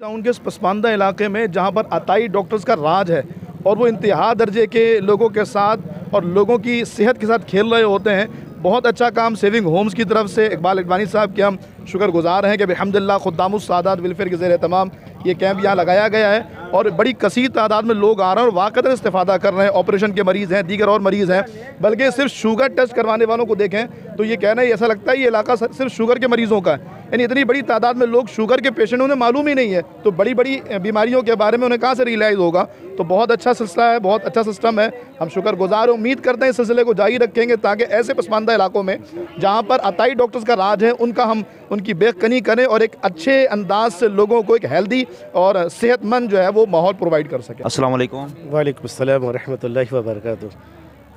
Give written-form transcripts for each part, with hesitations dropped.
Town के इस पसमानदा इलाके में जहाँ पर अताई डॉक्टर्स का राज है और वो इंतहा दर्जे के लोगों के साथ और लोगों की सेहत के साथ खेल रहे होते हैं। बहुत अच्छा काम सेविंग होम्स की तरफ से इकबाल अडवाणी साहब के हम शुक्रगुजार हैं कि अल्हम्दुलिल्लाह खुद्दामुस सादात वेलफेयर के ज़ेर तमाम ये कैंप यहाँ लगाया गया है और बड़ी कसीर तादाद में लोग आ रहे हैं और वाक़तन इस्तेफ़ादा कर रहे हैं। ऑपरेशन के मरीज़ हैं, दीगर और मरीज़ हैं, बल्कि सिर्फ शुगर टेस्ट करवाने वालों को देखें तो ये कहना है, ऐसा लगता है ये इलाका सिर्फ शुगर के मरीज़ों का है। यानी इतनी बड़ी तादाद में लोग शुगर के पेशेंट, उन्हें मालूम ही नहीं है, तो बड़ी बड़ी बीमारियों के बारे में उन्हें कहाँ से रियलाइज़ होगा। तो बहुत अच्छा सिलसिला है, बहुत अच्छा सिस्टम है। हम शुक्रगुजार उम्मीद करते हैं इस सिलसिले को जारी रखेंगे ताकि ऐसे पसमानदा इलाकों में जहाँ पर अताई डॉक्टर्स का राज है हम उनकी बेखनी करें और एक अच्छे अंदाज से लोगों को एक हेल्दी और सेहतमंद जो है वो माहौल प्रोवाइड कर सकें। अस्सलाम वालेकुम। वालेकुम अस्सलाम व रहमतुल्लाहि व बरकातुहू।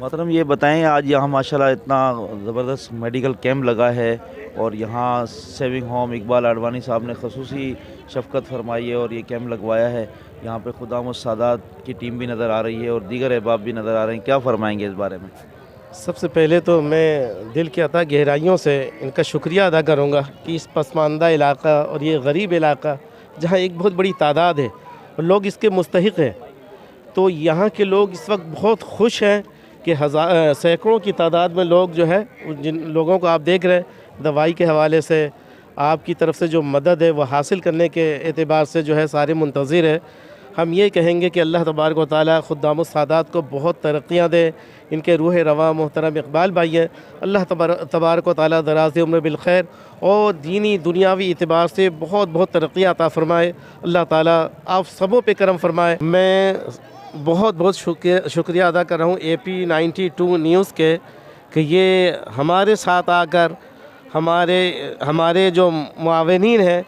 मोहतरम, ये बताएं, आज यहाँ माशाल्लाह इतना ज़बरदस्त मेडिकल कैंप लगा है और यहाँ सेविंग होम इकबाल अडवाणी साहब ने खसूसी शफ़क़त फरमाई है और ये कैंप लगवाया है। यहाँ पे खुदामुस सादात की टीम भी नज़र आ रही है और दीगर अहबाब भी नज़र आ रहे हैं। क्या फ़रमाएंगे इस बारे में? सबसे पहले तो मैं दिल की अता गहराइयों से इनका शुक्रिया अदा करूँगा कि इस पसमानदा इलाका और ये गरीब इलाका जहाँ एक बहुत बड़ी तादाद है और लोग इसके मुस्तहिक़ हैं, तो यहाँ के लोग इस वक्त बहुत खुश हैं कि सैकड़ों की तादाद में लोग जो है, जिन लोगों को आप देख रहे हैं दवाई के हवाले से आपकी तरफ से जो मदद है वह हासिल करने के एतबार से जो है सारे मुंतज़िर है। हम ये कहेंगे कि अल्लाह तबारक व तआला खुद्दामुस सादात को बहुत तरक्कियाँ दे। इनके रूह रवा मोहतरम इकबाल भाई हैं, अल्लाह तबारक व तआला दराज़ उम्र बिल खैर और दीनी दुनियावी एतबार से बहुत बहुत तरक्कियाँ अता फ़रमाए। अल्लाह ताला आप सबों पे करम फरमाए। मैं बहुत बहुत शुक्रिया अदा कर रहा हूँ AP 92 न्यूज़ के कि ये हमारे साथ आकर हमारे जो मुआविनीन हैं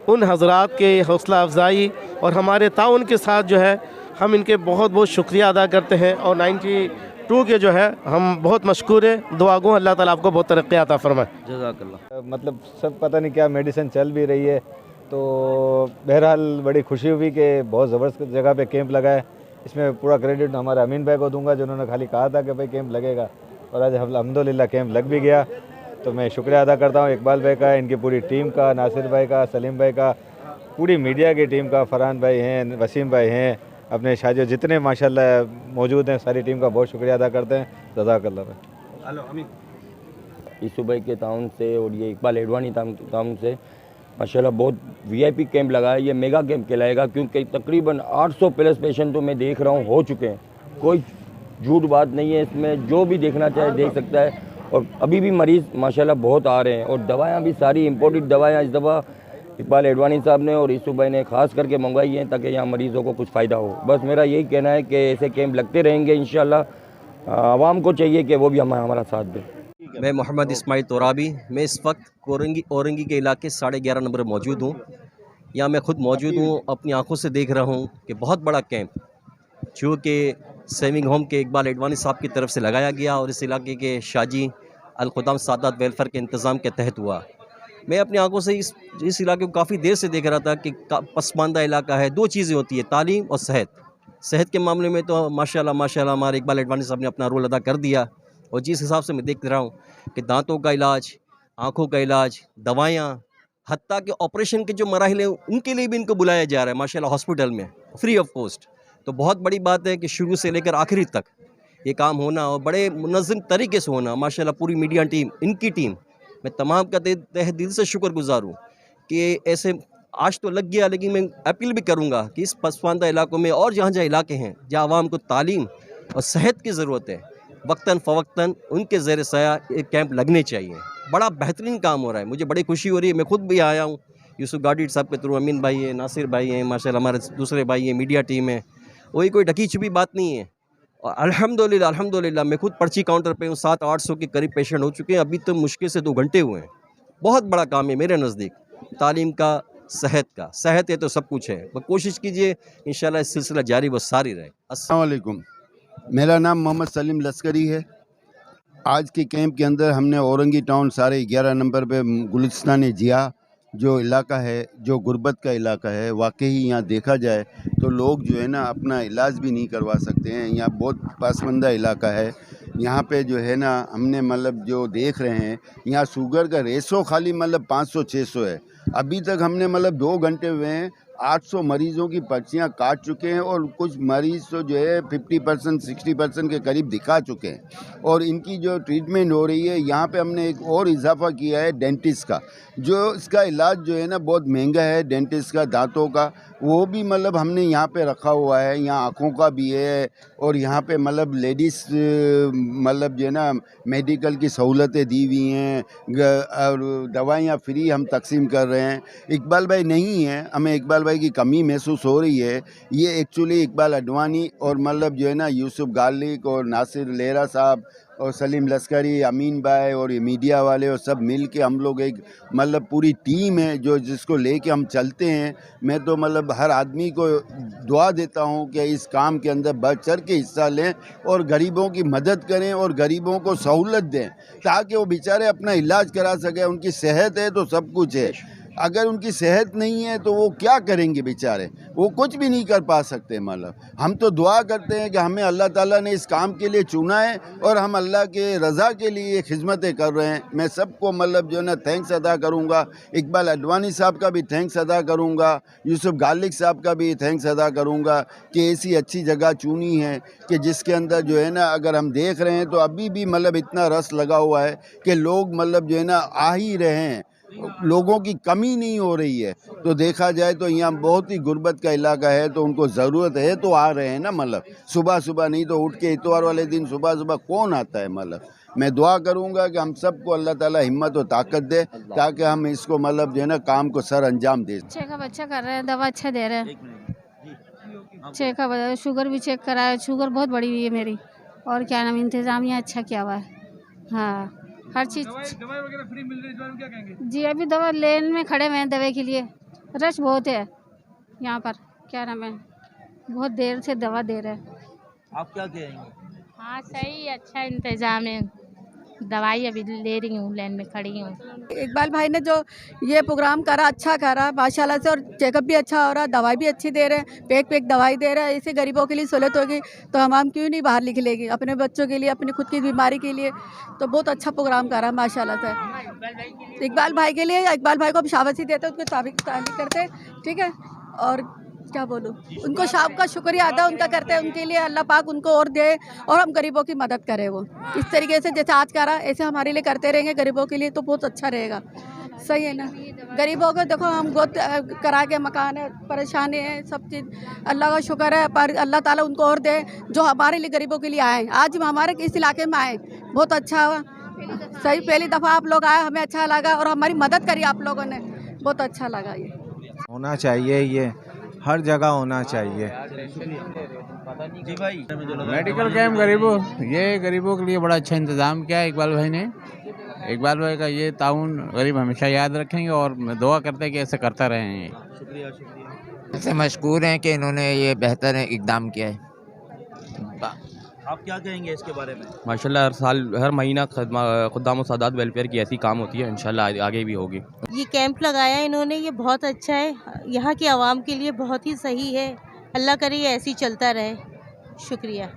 उन हज़रात के हौसला अफजाई और हमारे ताउन के साथ जो है हम इनके बहुत बहुत शुक्रिया अदा करते हैं और 92 के जो है हम बहुत मशकूर हैं। दुआ गो अल्लाह ताला आपको बहुत तरक्की अता फरमाए। जज़ाकल्लाह। मतलब सब पता नहीं क्या मेडिसिन चल भी रही है, तो बहरहाल बड़ी खुशी हुई कि बहुत ज़बरदस्त जगह पे कैंप लगा है। इसमें पूरा क्रेडिट हमारे अमीन भाई को दूंगा जिन्होंने खाली कहा था कि भाई कैंप लगेगा और आज अल्हम्दुलिल्लाह कैंप लग भी गया। तो मैं शुक्रिया अदा करता हूँ इकबाल भाई का, इनकी पूरी टीम का, नासिर भाई का, सलीम भाई का, पूरी मीडिया की टीम का, फरहान भाई हैं, वसीम भाई हैं, अपने शाजियो जितने माशाल्लाह मौजूद हैं सारी टीम का बहुत शुक्रिया अदा करते हैं। जज़ाकल्लाह भाई। हेलो अमीन। ईसू भाई के ताउन से और ये इकबाल अडवाणी ताउन से माशाल्लाह बहुत VIP कैंप लगा है। ये मेगा कैंप कहलाएगा क्योंकि तकरीबन 800 प्लस पेशेंट तो मैं देख रहा हूँ हो चुके हैं। कोई झूठ बात नहीं है इसमें, जो भी देखना चाहे देख सकता है और अभी भी मरीज़ माशाल्लाह बहुत आ रहे हैं और दवाएं भी सारी इंपोर्टेड दवाएं इस दफ़ा इकबाल अडवाणी साहब ने और ईसू भाई ने ख़ास करके मंगवाई हैं ताकि यहाँ मरीज़ों को कुछ फ़ायदा हो। बस मेरा यही कहना है कि ऐसे कैंप लगते रहेंगे इंशाल्लाह। आवाम को चाहिए कि वो भी हमारा साथ दें। मैं मोहम्मद इस्माइल तोराबी, मैं इस वक्त औरंगी के इलाके 11.5 नंबर मौजूद हूँ। यहाँ मैं ख़ुद मौजूद हूँ, अपनी आंखों से देख रहा हूँ कि बहुत बड़ा कैंप जो कि सेविंग होम के इकबाल अडवाणी साहब की तरफ से लगाया गया और इस इलाके के शाजी खुदामुस सादात वेलफेयर के इंतज़ाम के तहत हुआ। मैं अपनी आंखों से इस इलाके को काफ़ी देर से देख रहा था कि पसमानदा इलाका है। दो चीज़ें होती है, तालीम और सेहत के मामले में तो माशाल्लाह हमारे इकबाल अडवाणी साहब ने अपना रोल अदा कर दिया। और जिस हिसाब से मैं देख रहा हूँ कि दांतों का इलाज, आँखों का इलाज, दवाइयाँ, हत्ता के ऑपरेशन के जो मराहिल हैं उनके लिए भी इनको बुलाया जा रहा है माशाल्लाह हॉस्पिटल में फ्री ऑफ कॉस्ट। तो बहुत बड़ी बात है कि शुरू से लेकर आखिरी तक ये काम होना और बड़े मुनज़्ज़म तरीके से होना। माशाल्लाह पूरी मीडिया टीम, इनकी टीम, मैं तमाम का तहे दिल से शुक्रगुजार हूँ कि ऐसे आज तो लग गया, लेकिन मैं अपील भी करूँगा कि इस पसमानदा इलाकों में और जहाँ जहाँ इलाके हैं जहाँ आवाम को तालीम और सेहत की ज़रूरत है, वक्तन फ़वक्तन उनके ज़ेर साया एक कैंप लगने चाहिए। बड़ा बेहतरीन काम हो रहा है, मुझे बड़ी खुशी हो रही है। मैं खुद भी आया हूँ यूसुफ गाड़ी साहब के थ्रू, अमीन भाई हैं, नासिर भाई हैं, माशाल्लाह हमारे दूसरे भाई हैं, मीडिया टीम है। वही कोई ढकी छुपी बात नहीं है। और अल्हम्दुलिल्लाह मैं खुद पर्ची काउंटर पे हूँ। 700-800 के करीब पेशेंट हो चुके हैं, अभी तो मुश्किल से 2 घंटे हुए हैं। बहुत बड़ा काम है मेरे नज़दीक, तालीम का, सेहत है तो सब कुछ है। बस कोशिश कीजिए इंशाल्लाह इस सिलसिला जारी व सारी रहे। अस्सलाम वालेकुम, मेरा नाम मोहम्मद सलीम लश्करी है। आज के कैंप के अंदर हमने औरंगी टाउन 11.5 नंबर पे गुलिस्तान जिया जो इलाका है, जो गुर्बत का इलाका है, वाकई यहाँ देखा जाए तो लोग जो है ना अपना इलाज भी नहीं करवा सकते हैं। यहाँ बहुत पसमानदा इलाका है। यहाँ पे जो है ना हमने मतलब जो देख रहे हैं यहाँ शुगर का रेशो खाली मतलब 500-600 है। अभी तक हमने मतलब 2 घंटे हुए हैं 800 मरीज़ों की पर्चियां काट चुके हैं और कुछ मरीज़ तो जो है 50% 60% के करीब दिखा चुके हैं और इनकी जो ट्रीटमेंट हो रही है यहाँ पे हमने एक और इजाफा किया है डेंटिस्ट का, जो इसका इलाज जो है ना बहुत महंगा है डेंटिस्ट का, दांतों का, वो भी मतलब हमने यहाँ पे रखा हुआ है। यहाँ आँखों का भी है और यहाँ पे मतलब लेडीज़ मतलब जो है ना मेडिकल की सहूलतें दी हुई हैं और दवाइयाँ फ्री हम तकसीम कर रहे हैं। इकबाल भाई नहीं है, हमें इकबाल भाई की कमी महसूस हो रही है। ये एक्चुअली इकबाल अडवाणी और मतलब जो है ना यूसुफ गालिक और नासिर लेहरा साहब और सलीम लश्करी, अमीन भाई और ये मीडिया वाले और सब मिल के हम लोग एक मतलब पूरी टीम है जो जिसको लेके हम चलते हैं। मैं तो मतलब हर आदमी को दुआ देता हूं कि इस काम के अंदर बढ़ चढ़ के हिस्सा लें और गरीबों की मदद करें और गरीबों को सहूलत दें ताकि वो बेचारे अपना इलाज करा सकें। उनकी सेहत है तो सब कुछ है, अगर उनकी सेहत नहीं है तो वो क्या करेंगे बेचारे, वो कुछ भी नहीं कर पा सकते। मतलब हम तो दुआ करते हैं कि हमें अल्लाह ताला ने इस काम के लिए चुना है और हम अल्लाह के रज़ा के लिए खिदमतें कर रहे हैं। मैं सबको मतलब जो है ना थैंक्स अदा करूँगा, इकबाल अडवाणी साहब का भी थैंक्स अदा करूँगा, यूसुफ गालिक साहब का भी थैंक्स अदा करूँगा कि ऐसी अच्छी जगह चुनी है कि जिसके अंदर जो है ना अगर हम देख रहे हैं तो अभी भी मतलब इतना रस लगा हुआ है कि लोग मतलब जो है ना आ ही रहे हैं, लोगों की कमी नहीं हो रही है। तो देखा जाए तो यहाँ बहुत ही गुर्बत का इलाका है तो उनको ज़रूरत है तो आ रहे हैं ना। मतलब सुबह सुबह नहीं तो उठ के इतवार वाले दिन सुबह सुबह कौन आता है। मतलब मैं दुआ करूँगा कि हम सबको अल्लाह ताला हिम्मत और ताकत दे ताकि हम इसको मतलब जो है ना काम को सर अंजाम दे। चेकअप अच्छा कर रहे हैं, दवा अच्छा दे रहे हैं। चेकअप शुगर भी चेक कराया, शुगर बहुत बढ़ी हुई है मेरी और क्या नाम इंतज़ाम यहाँ अच्छा किया हुआ है। हाँ हर चीज़ दवाई वगैरह फ्री मिल रही है, इस बारे में क्या कहेंगे? जी अभी दवा लेन में खड़े हुए हैं दवाई के लिए, रश बहुत है यहाँ पर, क्या नाम है, बहुत देर से दवा दे रहे हैं। आप क्या कहेंगे? हाँ सही, अच्छा इंतज़ाम है, दवाई अभी ले रही हूँ, लाइन में खड़ी हूँ। इकबाल भाई ने जो ये प्रोग्राम करा अच्छा करा माशाल्लाह से, और चेकअप भी अच्छा हो रहा, दवाई भी अच्छी दे रहे हैं, पैक दवाई दे रहे हैं। इससे गरीबों के लिए सहूलत होगी तो हम क्यों नहीं बाहर लिख लेंगे अपने बच्चों के लिए, अपनी खुद की बीमारी के लिए। तो बहुत अच्छा प्रोग्राम करा माशाल्लाह से इकबाल भाई के लिए। इकबाल भाई को हम शाबाशी देते हैं, उसको तारीफ करते हैं, ठीक है। और क्या बोलूँ, उनको शाम का शुक्रिया अदा उनका करते हैं, उनके लिए अल्लाह पाक उनको और दे और हम गरीबों की मदद करें। वो इस तरीके से जैसे आज करा ऐसे हमारे लिए करते रहेंगे गरीबों के लिए तो बहुत अच्छा रहेगा। सही है ना, गरीबों को देखो हम गोद करा के मकान है, परेशानी है, सब चीज़ अल्लाह का शुक्र है, पर अल्लाह ताला उनको और दे जो हमारे लिए गरीबों के लिए आए। आज हम हमारे इस इलाके में आए, बहुत अच्छा हुआ। सही पहली दफ़ा आप लोग आए, हमें अच्छा लगा और हमारी मदद करी आप लोगों ने, बहुत अच्छा लगा। ये होना चाहिए, ये हर जगह होना चाहिए। जी भाई, मेडिकल कैंप गरीबों के लिए बड़ा अच्छा इंतज़ाम किया है इकबाल भाई ने। इकबाल भाई का ये ताउन गरीब हमेशा याद रखेंगे और दुआ करते हैं कि ऐसे करता रहें। शुक्रिया शुक्रिया। ऐसे मशकूर हैं कि इन्होंने ये बेहतर इकदाम किया है। आप क्या कहेंगे इसके बारे में? माशाल्लाह हर साल हर महीना खुद्दाम सादात वेलफेयर की ऐसी काम होती है, इंशाल्लाह आगे भी होगी। ये कैंप लगाया इन्होंने, ये बहुत अच्छा है, यहाँ की आवाम के लिए बहुत ही सही है। अल्लाह करे ये ऐसे ही चलता रहे। शुक्रिया।